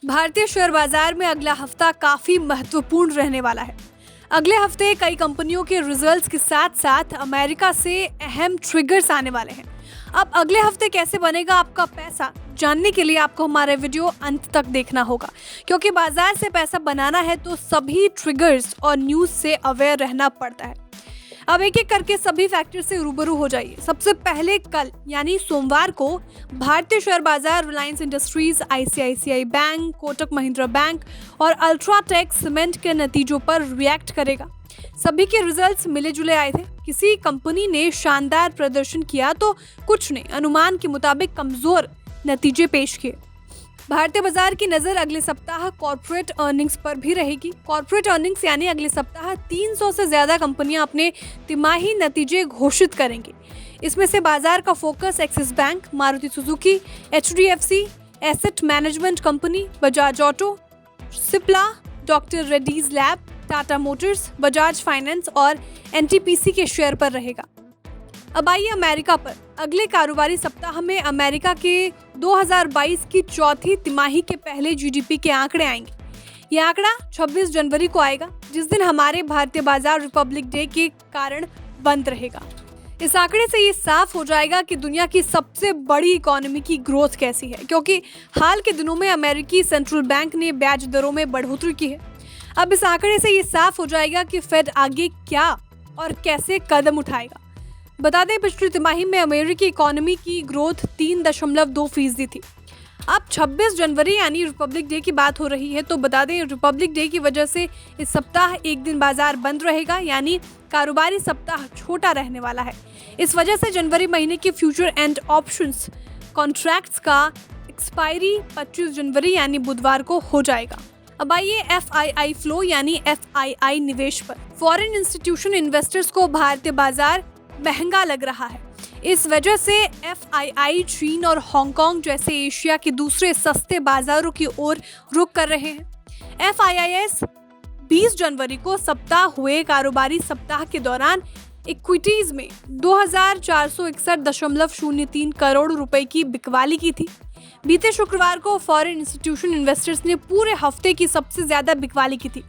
भारतीय शेयर बाजार में अगला हफ्ता काफी महत्वपूर्ण रहने वाला है। अगले हफ्ते कई कंपनियों के रिजल्ट्स के साथ साथ अमेरिका से अहम ट्रिगर्स आने वाले हैं। अब अगले हफ्ते कैसे बनेगा आपका पैसा, जानने के लिए आपको हमारा वीडियो अंत तक देखना होगा, क्योंकि बाजार से पैसा बनाना है तो सभी ट्रिगर्स और न्यूज से अवेयर रहना पड़ता है। अब एक एक करके सभी फैक्टर से रूबरू हो जाइए। सबसे पहले कल यानी सोमवार को भारतीय शेयर बाजार Reliance industries, ICICI bank, Kotak Mahindra bank और अल्ट्राटेक सीमेंट के नतीजों पर रिएक्ट करेगा। सभी के रिजल्ट्स मिले जुले आए थे। किसी कंपनी ने शानदार प्रदर्शन किया तो कुछ ने अनुमान के मुताबिक कमजोर नतीजे पेश किए। भारतीय बाजार की नजर अगले सप्ताह कॉर्पोरेट अर्निंग्स पर भी रहेगी। कॉर्पोरेट अर्निंग्स यानी अगले सप्ताह 300 से ज्यादा कंपनियां अपने तिमाही नतीजे घोषित करेंगी। इसमें से बाजार का focus axis bank, Maruti Suzuki, HDFC, asset management company, Bajaj auto, Cipla, doctor Reddy's lab, Tata Motors, Bajaj finance और एनटीपीसी के शेयर पर रहेगा। अब आइए अमेरिका पर। अगले कारोबारी सप्ताह में अमेरिका के 2022 की चौथी तिमाही के पहले जीडीपी के आंकड़े आएंगे। ये आंकड़ा 26 जनवरी को आएगा, जिस दिन हमारे भारतीय बाजार रिपब्लिक डे के कारण बंद रहेगा। इस आंकड़े से ये साफ हो जाएगा कि दुनिया की सबसे बड़ी इकोनॉमी की ग्रोथ कैसी है, क्योंकि हाल के दिनों में अमेरिकी सेंट्रल बैंक ने ब्याज दरों में बढ़ोतरी की है। अब इस आंकड़े से ये साफ हो जाएगा कि फेड आगे क्या और कैसे कदम उठाएगा। बता दें, पिछली तिमाही में अमेरिकी इकोनॉमी की ग्रोथ 3.2% थी। अब 26 जनवरी यानी रिपब्लिक डे की बात हो रही है, तो बता दें रिपब्लिक डे की वजह से इस सप्ताह एक दिन बाजार बंद रहेगा, यानी कारोबारी सप्ताह छोटा रहने वाला है। इस वजह से जनवरी महीने के फ्यूचर एंड ऑप्शंस कॉन्ट्रैक्ट्स का एक्सपायरी 25 जनवरी यानी बुधवार को हो जाएगा। अब आइए FII फ्लो यानी FII निवेश पर। फॉरेन इंस्टीट्यूशन इन्वेस्टर्स को भारतीय बाजार महंगा लग रहा है। इस वजह से FII चीन और हांगकांग जैसे एशिया के दूसरे सस्ते बाजारों की ओर रुख कर रहे हैं। FIIs 20 जनवरी को सप्ताह हुए कारोबारी सप्ताह के दौरान इक्विटीज में 2461.03 करोड़ रुपए की बिकवाली की थी। बीते शुक्रवार को फॉरेन इंस्टीट्यूशन इन्वेस्टर्स ने पूरे हफ्ते की सबसे ज्यादा बिकवाली की थी।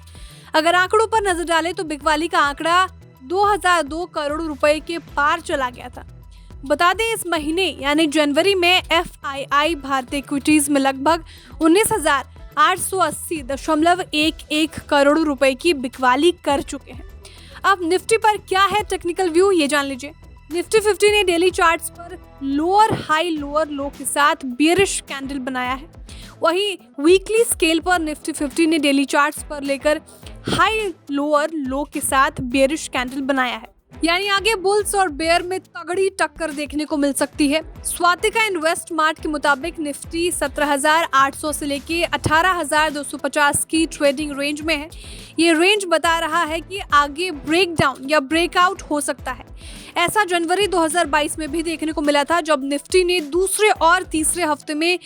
अगर आंकड़ों पर नजर डालें तो बिकवाली का आंकड़ा 2002 करोड़ रुपए के पार चला गया था। बता दें, इस महीने यानी जनवरी में FII भारतीय इक्विटीज में लगभग 19,880.11 करोड़ रुपए की बिकवाली कर चुके हैं। अब निफ्टी पर क्या है टेक्निकल व्यू, ये जान लीजिए। निफ्टी 50 ने डेली चार्ट्स पर लोअर हाई लोअर लो के साथ बियरिश कैंडल बनाया है। वहीं वीकली स्केल पर निफ्टी 50 ने डेली चार्ट्स पर लेकर हाई लोअर लो के साथ बियरिश कैंडल बनाया है, यानी आगे बुल्स और बेयर में तगड़ी टक्कर देखने को मिल सकती है। स्वातिका इन्वेस्ट मार्ट के मुताबिक निफ्टी 17,800 से लेके 18,250 की ट्रेडिंग रेंज में है। ये रेंज बता रहा है कि आगे ब्रेकडाउन या ब्रेकआउट हो सकता है। ऐसा जनवरी 2022 में भी देखने को मिला था, जब निफ्टी ने दूसरे और तीसरे हफ्ते में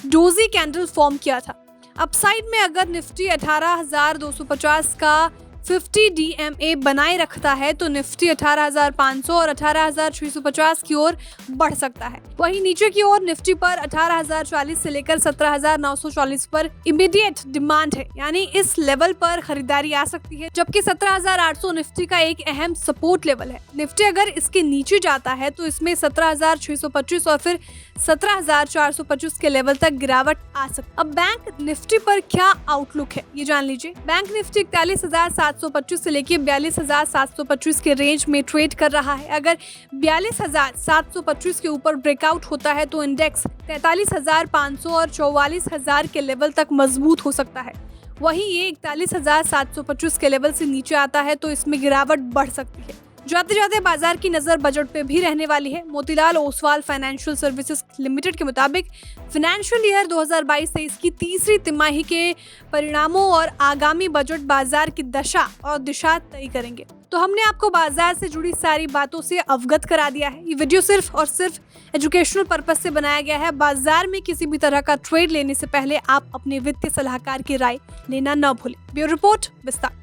डोजी कैंडल फॉर्म किया था। अपसाइड में अगर निफ्टी 18,250 का 50 DMA बनाए रखता है तो निफ्टी 18,500 और 18,650 की ओर बढ़ सकता है। वहीं नीचे की ओर निफ्टी पर 18,040 से लेकर 17,940 पर इमीडिएट डिमांड है, यानी इस लेवल पर खरीदारी आ सकती है, जबकि 17,800 निफ्टी का एक अहम सपोर्ट लेवल है। निफ्टी अगर इसके नीचे जाता है तो इसमें 17,625 और फिर 17,425 के लेवल तक गिरावट आ सकती है। अब बैंक निफ्टी पर क्या आउटलुक है, ये जान लीजिए। बैंक निफ्टी 41,725 से लेकर 42,725 के रेंज में ट्रेड कर रहा है। अगर 42,725 के ऊपर ब्रेकआउट होता है तो इंडेक्स 43,500 और 44,000 के लेवल तक मजबूत हो सकता है। वहीं ये 41,725 के लेवल से नीचे आता है तो इसमें गिरावट बढ़ सकती है। जाते जाते बाजार की नजर बजट पे भी रहने वाली है। Motilal Oswal financial services limited के मुताबिक फाइनेंशियल ईयर 2022-23 की तीसरी तिमाही के परिणामों और आगामी बजट बाजार की दशा और दिशा तय करेंगे। तो हमने आपको बाजार से जुड़ी सारी बातों से अवगत करा दिया है। ये वीडियो सिर्फ और सिर्फ एजुकेशनल पर्पस से बनाया गया है। बाजार में किसी भी तरह का ट्रेड लेने से पहले आप अपने वित्तीय सलाहकार की राय लेना न भूलें। ब्यूरो रिपोर्ट, विस्तार।